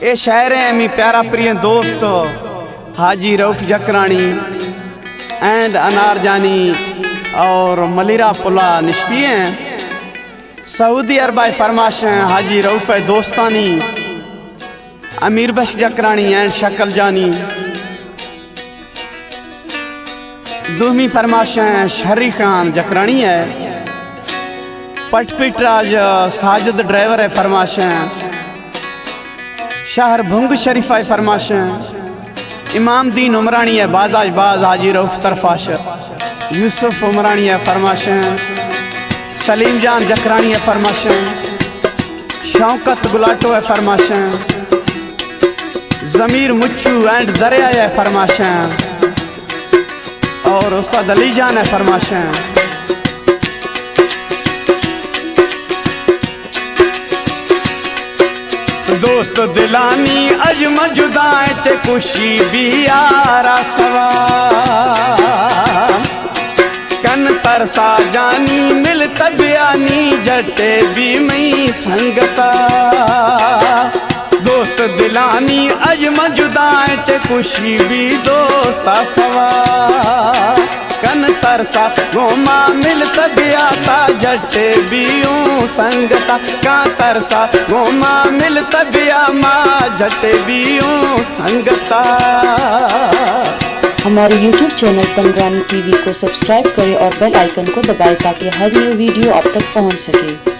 ए शायर हैं मी प्यारा प्रिय दोस्त हाजी रऊफ जकरानी एंड अनार जानी और मलिरा पुला निश्ती हैं। सऊदी अरब फरमाश हैं हाजी रऊफ दोस्तानी अमीर बख्श जकरानी एंड शक्ल जानी। दूमी फरमाश हैं शहरी खान जकरानी है। पटपिटराज साजिद ड्राइवर है फरमाश हैं। शहर भुंग शरीफा है फरमाश हैं। इमाम दीन उमरानी है बाजाज बाज हाजी रऊफ तरफाश। यूसुफ उमरानी है फरमाश हैं। सलीम जान जकरानी है फरमाश हैं। शौकत गुलाटो है फरमाश हैं। ज़मीर मुच्छू एंड दरिया है फरमाश हैं। और उस्ताद अली जान है फरमाश हैं। दोस्त दिलानी अज मजुदाए ते खुशी भी यारा सवा कन तरसा जानी मिल तबियानी जटे भी मई संगता। दोस्त दिलानी अज मजुदाए ते खुशी भी दोस्ता सवा कन तरसा गोमा मिल तबियाता जटे बियूं संगता का तरसा गोमा मिल तबिया माँ जटे बियूं संगता। हमारे YouTube चैनल पंगरानी टीवी को सब्सक्राइब करें और बेल आइकन को दबाएं ताकि हर न्यू वीडियो आप तक पहुंच सके।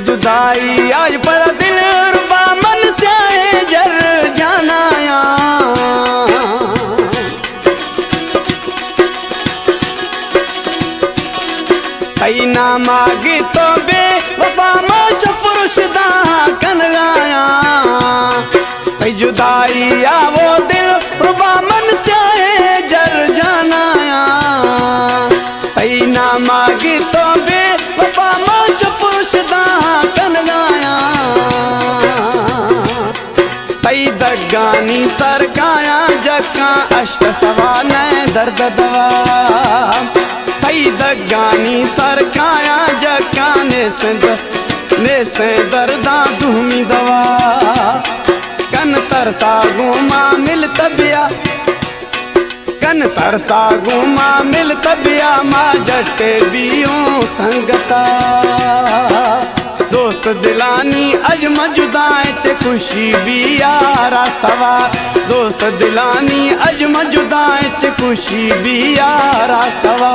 जुदाई आज पर दिल रुबा मन से जर जाना या कई ना मागी तो बे वफा मशफुरुशदा कन गाया। कई जुदाई आ वो दिल रुबा मन से जर जाना या कई ना मागी तो बे वफा मशफुरुशदा दगानी सरकाया जका अष्ट सवा नए दर्द दवा कई दगानी सरकाया जका ने से दर्दा दूमी दवा कन तरसा गुमा मिल तबिया कन तरसा गुमा मिल तबिया माँ जटे बियूं संगता। दोस्त दिलानी अज मजुदाए ते खुशी भी यारा सवा दोस्त दिलानी अज मजुदाए ते खुशी भी यारा सवा।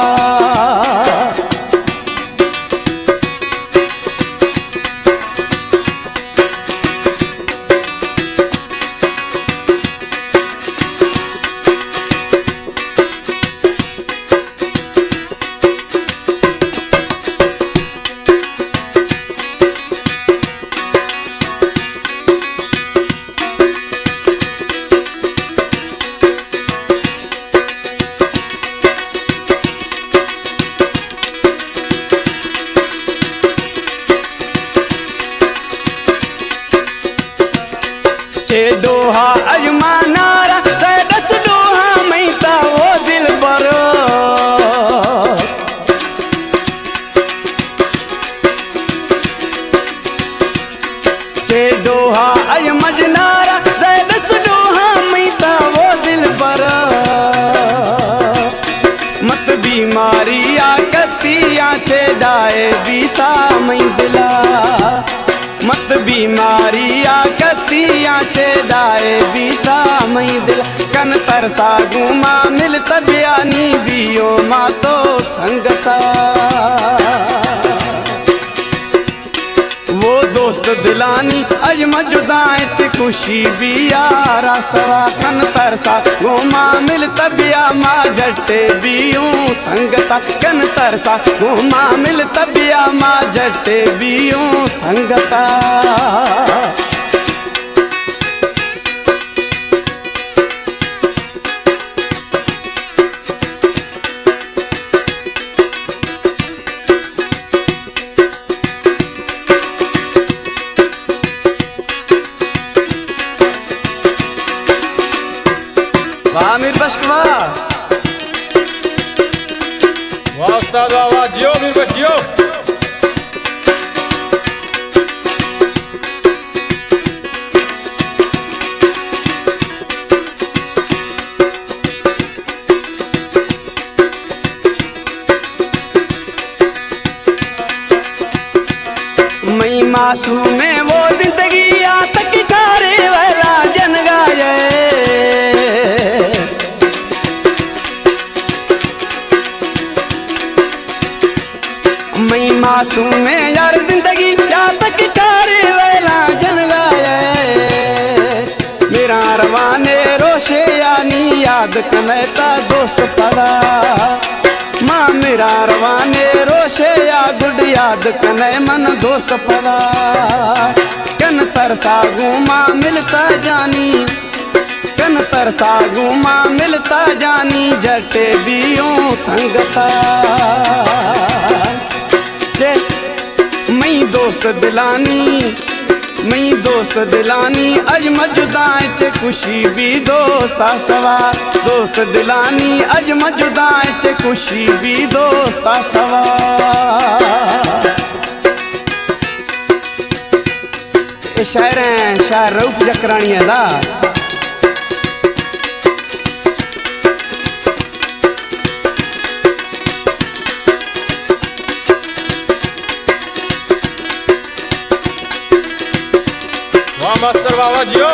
दोहा अजमानारा दस दोहा मैता वो दिल बरो चे दोहा अजमजनारा दस दोहा मैता वो दिल बरो मत बीमारी आ कतिया चे डाए बीता मई दिला मत बीमारी आ कतिया चे दाए बीता मई दिल कन तरसा गुमा मिल तबियानी बियो मा तो संगता। वो दोस्त दिलानी अज मजुदाए ते खुशी भी यारा सवा कन तरसा गुमा मिल तबिया माँ जटे बियूं संगता कन तरसा गुमा मिल तबिया माँ जटे बियूं संगता। आमिर बशकवा वाह उस्ताद वाह वाह जियो मीर बस जियो। मई मासूम में वो जिंदगी आ तक तारे वाला जन गाए। मई मासूम में यार जिंदगी आ तक तारे वाला जन गाए। मेरा रवाने रोशे यानी याद कमेता दोस्त पड़ा। माँ मेरा रवाने रोशे या गुड याद कने मन दोस्त पड़ा। कन तरसागू माँ मिलता जानी, कन तरसागू माँ मिलता जानी जटे बियों संगता। मई दोस्त दिलानी, मई दोस्त दिलानी अज मजुदाए चे खुशी भी दोस्ता सवा। दोस्त दिलानी अज मजुदाए चे खुशी भी दोस्ता सवा। ये शायर हैं शायर रऊफ जकरानी है दा। वाह मास्टर वाह वाह जियो।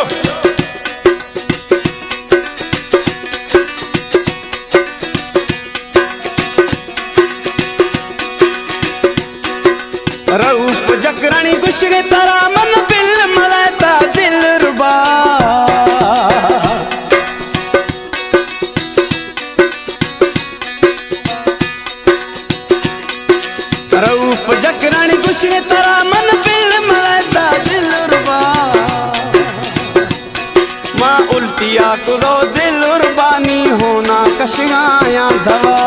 रऊफ जकरानी गुशरे तारा मन बिल मलाता दिल रुबा। रऊफ जकरानी गुशरे तारा मन बिल मलाता दिल रुबा। माँ उल्टिया कुदो दिल रुबानी होना कशियाया धवा।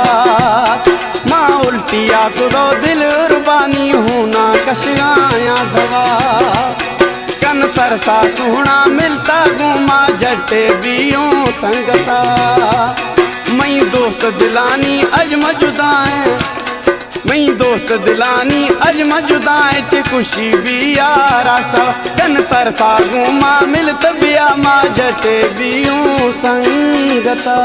माँ उल्टिया कुदो दिल रुबानी होना कशियाया धवा। कन तरसा सुहना मिलता गुमा जटे बियों संगता। मई दोस्त दिलानी अज मजुदाए, मई दोस्त दिलानी अज मजुदाए चे खुशी भी यारा सा। कन तरसा गुमा मिलत बिया माँ जटे बियों संगता।